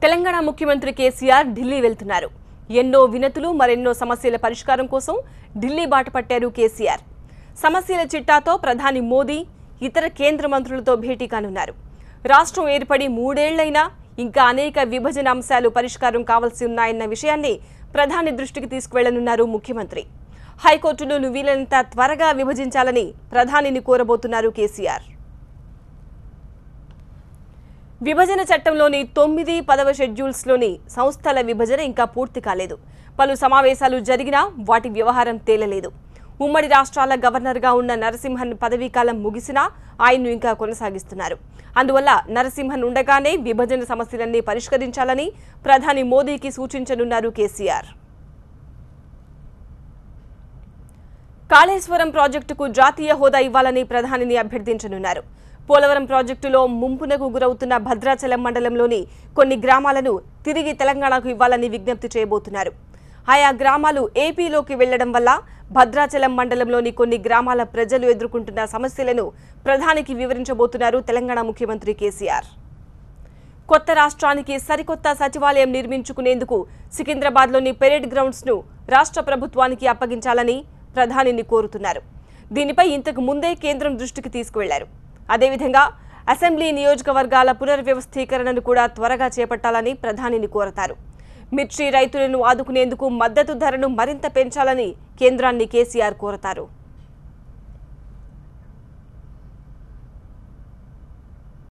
తెలంగాణ ముఖ్యమంత్రి కేసీఆర్ ఢిల్లీ వెళ్తున్నారు. ఎన్నో వినతులు మరెన్నో సమస్యల పరిష్కారం కోసం ఢిల్లీ బాట పట్టారు కేసీఆర్. సమస్యల చిట్టాతో ప్రధాని మోదీ ఇతర కేంద్ర మంత్రులతో భేటీ కానున్నారు. రాష్ట్రం ఏర్పడి 3 ఏళ్లైనా ఇంకా అనేక విభజన అంశాలు పరిష్కారం కావాల్సి ఉన్నాయన్న విషయాన్ని ప్రధాని దృష్టికి తీసుకువెళ్లనున్నారు ముఖ్యమంత్రి. హైకోర్టును వీలైనంత త్వరగా విభజించాలని ప్రధానిని కోరబోతున్నారు కేసీఆర్. విభజన చట్టంలోని 9, 10వ షెడ్యూల్స్లోని సంస్థల విభజన ఇంకా పూర్తి కాలేదు. పలు సమావేశాలు జరిగినా వాటి వ్యవహారం తేలలేదు. ఉమ్మడి రాష్ట్రాల గవర్నర్గా ఉన్న నరసింహన్ పదవీకాలం ముగిసినా ఆయన్ను ఇంకా కొనసాగిస్తున్నారు. అందువల్ల నరసింహన్ ఉండగానే విభజన సమస్యలన్నీ పరిష్కరించాలని ప్రధాని మోదీకి సూచించనున్నారు కేసీఆర్. కాళేశ్వరం ప్రాజెక్టుకు జాతీయ హోదా ఇవ్వాలని ప్రధానిని అభ్యర్థించనున్నారు. పోలవరం ప్రాజెక్టులో ముంపునకు గురవుతున్న భద్రాచలం మండలంలోని కొన్ని గ్రామాలను తిరిగి తెలంగాణకు ఇవ్వాలని విజ్ఞప్తి చేయబోతున్నారు. ఆయా గ్రామాలు ఏపీలోకి వెళ్లడం వల్ల భద్రాచలం మండలంలోని కొన్ని గ్రామాల ప్రజలు ఎదుర్కొంటున్న సమస్యలను ప్రధానికి వివరించబోతున్నారు తెలంగాణ ముఖ్యమంత్రి కేసీఆర్. కొత్త రాష్ట్రానికి సరికొత్త సచివాలయం నిర్మించుకునేందుకు సికింద్రాబాద్లోని పెరేడ్ గ్రౌండ్స్ను రాష్ట్ర ప్రభుత్వానికి అప్పగించాలని ప్రధానిని కోరుతున్నారు. దీనిపై ఇంతకు ముందే కేంద్రం దృష్టికి తీసుకువెళ్లారు. అదేవిధంగా అసెంబ్లీ నియోజకవర్గాల పునర్వ్యవస్థీకరణను కూడా త్వరగా చేపట్టాలని ప్రధానిని కోరతారు. మిర్చి రైతులను ఆదుకునేందుకు మద్దతు ధరను మరింత పెంచాలని కేంద్రాన్ని కేసీఆర్ కోరతారు.